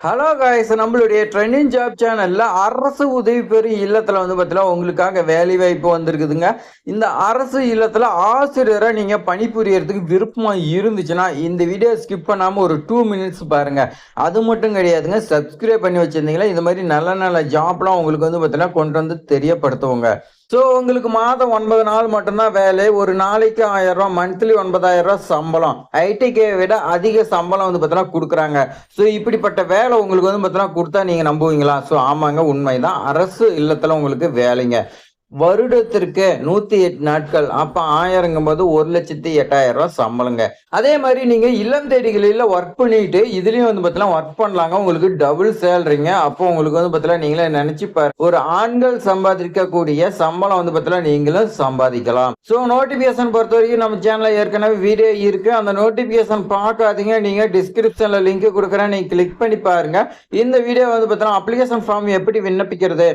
Hello guys, நம்மளுடைய trending job சேனல்ல அரசு உதவி பெறும் இல்லத்துல பார்த்தீங்கன்னா உங்களுக்காக வேலை வாய்ப்பு வந்திருக்குதுங்க. இந்த அரசு இல்லத்துல ஆசிரியரா நீங்க பணிபுரியறதுக்கு விருப்பமா இருந்துச்சுன்னா இந்த வீடியோ ஸ்கிப் பண்ணாம ஒரு 2 மினிட்ஸ் பாருங்க. அது மட்டும் கிடையாதுங்க, சப்ஸ்கிரைப் பண்ணி வச்சிருந்தீங்களா இந்த மாதிரி நல்ல நல்ல ஜாப்லாம் உங்களுக்கு பார்த்தீங்கன்னா கொண்டு வந்து தெரியப்படுத்துவோங்க. ஸோ உங்களுக்கு மாதம் 9 நாள் மட்டும்தான் வேலை. ஒரு நாளைக்கு 1000 ரூபா, மந்த்லி 9000 ரூபா சம்பளம். ஐடிகே விட அதிக சம்பளம் பார்த்தீங்கன்னா கொடுக்குறாங்க. ஸோ இப்படிப்பட்ட வேலை உங்களுக்கு பார்த்தீங்கன்னா கொடுத்தா நீங்க நம்புவீங்களா? ஸோ ஆமாங்க, உண்மைதான். அரசு இல்லத்துல உங்களுக்கு வேலைங்க. வருடத்திற்கு 108 நாட்கள், அப்ப 1000ங்கும் போது 1,08,000 ரூபாய் சம்பளங்க. அதே மாதிரி நீங்க இல்லம் தேடிகளில் ஒர்க் பண்ணிட்டு இதுலயும் பார்த்தீங்கன்னா ஒர்க் பண்ணலாங்க. உங்களுக்கு டபுள் சேலரிங்க. அப்போ உங்களுக்கு பார்த்தீங்கன்னா நீங்களே நினைச்சு பாரு, ஒரு ஆண்கள் சம்பாதிக்கக்கூடிய சம்பளம் பார்த்தீங்கன்னா நீங்களும் சம்பாதிக்கலாம். ஸோ நோட்டிபிகேஷன் பொறுத்த வரைக்கும் நம்ம சேனல்ல ஏற்கனவே வீடியோ இருக்கு. அந்த நோட்டிபிகேஷன் பார்க்காதீங்க, நீங்க டிஸ்கிரிப்ஷன்ல லிங்க் கொடுக்குறேன், நீங்க கிளிக் பண்ணி பாருங்க. இந்த வீடியோ பார்த்தீங்கன்னா அப்ளிகேஷன் ஃபார்ம் எப்படி விண்ணப்பிக்கிறது,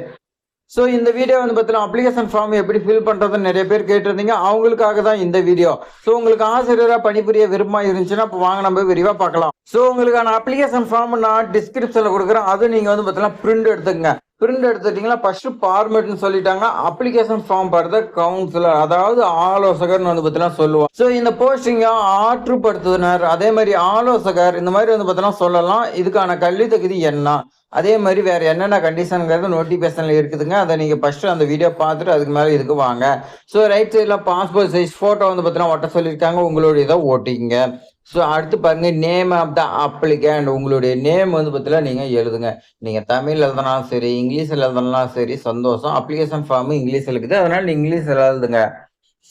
ஸோ இந்த வீடியோ பார்த்தீங்கன்னா அப்ளிகேஷன் ஃபார்ம் எப்படி ஃபில் பண்ணுறதுன்னு நிறைய பேர் கேட்டிருந்தீங்க. அவங்களுக்காக தான் இந்த வீடியோ. ஸோ உங்களுக்கு ஆசிரியராக பணிபுரிய விருப்பமாக இருந்துச்சுன்னா இப்போ வாங்க நம்ம விரிவாக பார்க்கலாம். ஸோ உங்களுக்கான அப்ளிகேஷன் ஃபார்ம் நான் டிஸ்கிரிப்ஷனில் கொடுக்குறேன். அது நீங்கள் பார்த்தீங்கன்னா பிரிண்ட் எடுத்துக்கங்க. பிரிண்ட் எடுத்துட்டீங்களா, ஃபர்ஸ்ட் ஃபார்மேட்னு சொல்லிட்டாங்க. அப்ளிகேஷன் ஃபார்ம் பார் த கவுன்சிலர், அதாவது ஆலோசகர்னு பார்த்தீங்கன்னா சொல்லுவோம். ஸோ இந்த போஸ்டிங்க ஆற்றுப்படுத்துனர், அதே மாதிரி ஆலோசகர், இந்த மாதிரி பார்த்தீங்கன்னா சொல்லலாம். இதுக்கான கல்வி தகுதி என்ன, அதே மாதிரி வேற என்னென்ன கண்டிஷனுங்கிறது நோட்டிபிகேஷன்ல இருக்குதுங்க. அதை நீங்க ஃபர்ஸ்ட் அந்த வீடியோ பார்த்துட்டு அதுக்கு மேலே இதுக்கு வாங்க. ஸோ ரைட் சைட்ல பாஸ்போர்ட் சைஸ் போட்டோ பார்த்தீங்கன்னா ஒட்ட சொல்லியிருக்காங்க. உங்களுடைய இதை ஓட்டிங்க. ஸோ அடுத்து பாருங்க, நேம் ஆஃப் த அப்ளிகேண்ட். உங்களுடைய நேம் பார்த்தீங்கன்னா நீங்க எழுதுங்க. நீங்க தமிழ் எழுதினாலும் சரி, இங்கிலீஷ்ல எழுதினாலும் சரி, சந்தோஷம். அப்ளிகேஷன் ஃபார்ம் இங்கிலீஷ்ல இருக்குது, அதனால நீங்க இங்கிலீஷ்ல எழுதுங்க.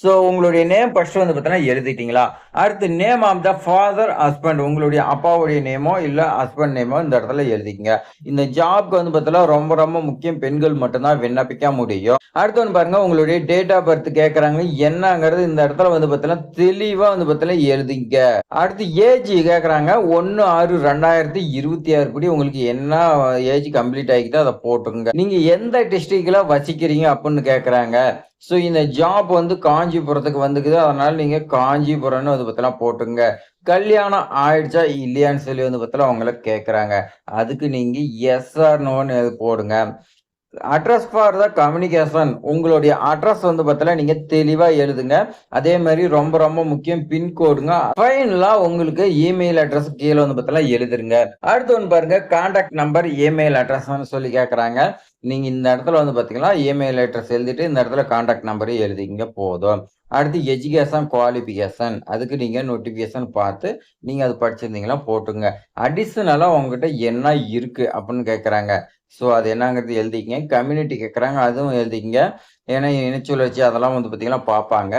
ஸோ உங்களுடைய நேம் ஃபர்ஸ்ட் பார்த்தீங்கன்னா எழுதிட்டீங்களா. அடுத்து name of the father husband, உங்களுடைய அப்பாவுடைய நேமோ இல்லை ஹஸ்பண்ட் நேமோ இந்த இடத்துல எழுதிக்கங்க. இந்த ஜாப்க்கு பார்த்தீங்கன்னா ரொம்ப ரொம்ப முக்கியம். பெண்கள் மட்டும்தான் விண்ணப்பிக்க முடியும். அடுத்து பாருங்க, உங்களுடைய டேட் ஆஃப் பர்த் கேட்கறாங்க. என்னங்கிறது இந்த இடத்துல பார்த்தீங்கன்னா தெளிவா பார்த்தீங்கன்னா எழுதிங்க. அடுத்து ஏஜ் கேட்கறாங்க. 1/6/2026 படி உங்களுக்கு என்ன ஏஜ் கம்ப்ளீட் ஆகிட்டு அதை போட்டுங்க. நீங்க எந்த டிஸ்ட்ரிக்ட்ல வசிக்கிறீங்க அப்படின்னு கேட்கறாங்க. ஸோ இந்த ஜாப் காஞ்சிபுரத்துக்கு வந்துக்குது, அதனால நீங்க காஞ்சிபுரம்னு பார்த்தீங்கன்னா போட்டுங்க. கல்யாணம் ஆயிடுச்சா இல்லையான்னு சொல்லி பார்த்தீங்கன்னா அவங்கள கேட்கறாங்க. அதுக்கு நீங்க எஸ் ஆர் நோன்னு போடுங்க. அட்ரஸ் ஃபார் த கம்யூனிகேஷன், உங்களுடைய அட்ரஸ் பார்த்தீங்கன்னா நீங்க தெளிவா எழுதுங்க. அதே மாதிரி ரொம்ப ரொம்ப முக்கியம், பின்கோடுங்க. ஃபைனலா உங்களுக்கு இமெயில் அட்ரஸ் கீழே பார்த்தீங்கன்னா எழுதுருங்க. அடுத்து பாருங்க, கான்டாக்ட் நம்பர், இமெயில் அட்ரஸ் சொல்லி கேட்கறாங்க. நீங்க இந்த இடத்துல பாத்தீங்கன்னா இமெயில் அட்ரஸ் எழுதிட்டு இந்த இடத்துல கான்டாக்ட் நம்பரையும் எழுதிங்க போதும். அடுத்து எஜுகேஷன் குவாலிஃபிகேஷன், அதுக்கு நீங்க நோட்டிபிகேஷன் பார்த்து நீங்க அது படிச்சிருந்தீங்கன்னா போட்டுங்க. அடிஷனலா உங்ககிட்ட என்ன இருக்கு அப்படின்னு கேட்கறாங்க. ஸோ அது என்னங்கிறது எழுதிக்கங்க. கம்யூனிட்டி கேட்குறாங்க, அதுவும் எழுதிக்கங்க. ஏன்னா இணைச்சொல் வச்சு அதெல்லாம் பார்த்தீங்கன்னா பார்ப்பாங்க.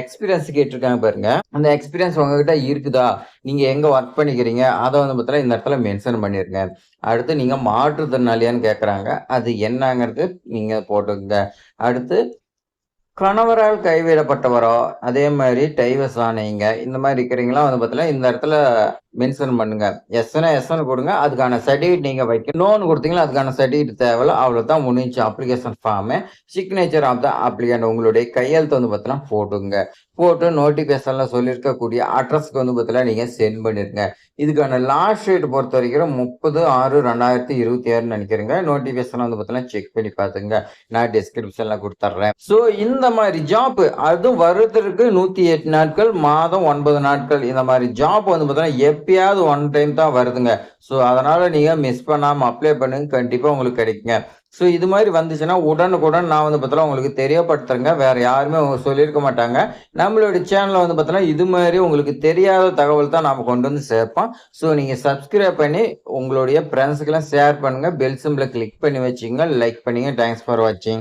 எக்ஸ்பீரியன்ஸ் கேட்டிருக்காங்க பாருங்க. அந்த எக்ஸ்பீரியன்ஸ் உங்ககிட்ட இருக்குதா, நீங்க எங்க ஒர்க் பண்ணிக்கிறீங்க, அதை பார்த்தீங்கன்னா இந்த இடத்துல மென்ஷன் பண்ணிருங்க. அடுத்து நீங்க மாற்றுத்திறனாளியான்னு கேட்குறாங்க, அது என்னங்கிறது நீங்க போட்டுங்க. அடுத்து கணவரால் கைவிடப்பட்டவரோ, அதே மாதிரி டைவர்ஸ் ஆனீங்க, இந்த மாதிரி இருக்கிறீங்களா பார்த்தீங்கன்னா இந்த இடத்துல மென்ஷன் பண்ணுங்க. எஸ்னா எஸ்ன்னு கொடுங்க. அதுக்கான சர்டிஃபிகேட் நீங்க வைக்கணும். நோன்னு கொடுத்தீங்களா, அதுக்கான சர்டிஃபிகேட் தேவையில்ல. அவ்வளவுதான், முடிஞ்சு application form. Signature of the applicant, உங்களுடைய கையெழுத்து பார்த்தீங்கன்னா போட்டுங்க. போட்டு நோட்டிபிகேஷன்ல சொல்லியிருக்கக்கூடிய அட்ரஸ்க்கு பார்த்தீங்கன்னா நீங்க சென்ட் பண்ணிருங்க. இதுக்கான லாஸ்ட் டேட் பொறுத்த வரைக்கும் 30/6/2026 நினைக்கிறேங்க. நோட்டிபிகேஷன் பார்த்தீங்கன்னா செக் பண்ணி பாத்துங்க. நான் டிஸ்கிரிப்ஷன்ல கொடுத்துட்றேன். ஸோ இந்த மாதிரி ஜாப், அதுவும் வருடத்திற்கு 108 நாட்கள், மாதம் 9 நாட்கள், இந்த மாதிரி ஜாப் பார்த்தீங்கன்னா எப்பயாவது ஒன் டைம் தான் வருதுங்க. ஸோ அதனால நீங்க மிஸ் பண்ணாம அப்ளை பண்ணுங்க, கண்டிப்பா உங்களுக்கு கிடைக்குங்க. ஸோ இது மாதிரி வந்துச்சுன்னா உடனுக்குடன் நான் பார்த்தீங்கன்னா உங்களுக்கு தெரியப்படுத்துறேங்க. வேற யாருமே சொல்லியிருக்க மாட்டாங்க. நம்மளுடைய சேனல்ல பார்த்தீங்கன்னா இது மாதிரி உங்களுக்கு தெரியாத தகவல் தான் நாம கொண்டு வந்து சேர்ப்போம். ஸோ நீங்க சப்ஸ்கிரைப் பண்ணி உங்களுடைய ஃப்ரெண்ட்ஸுக்கெல்லாம் ஷேர் பண்ணுங்க. பெல் சிம்பிளை கிளிக் பண்ணி வச்சுங்க. லைக் பண்ணுங்க. தேங்க்ஸ் ஃபார் வாட்சிங்.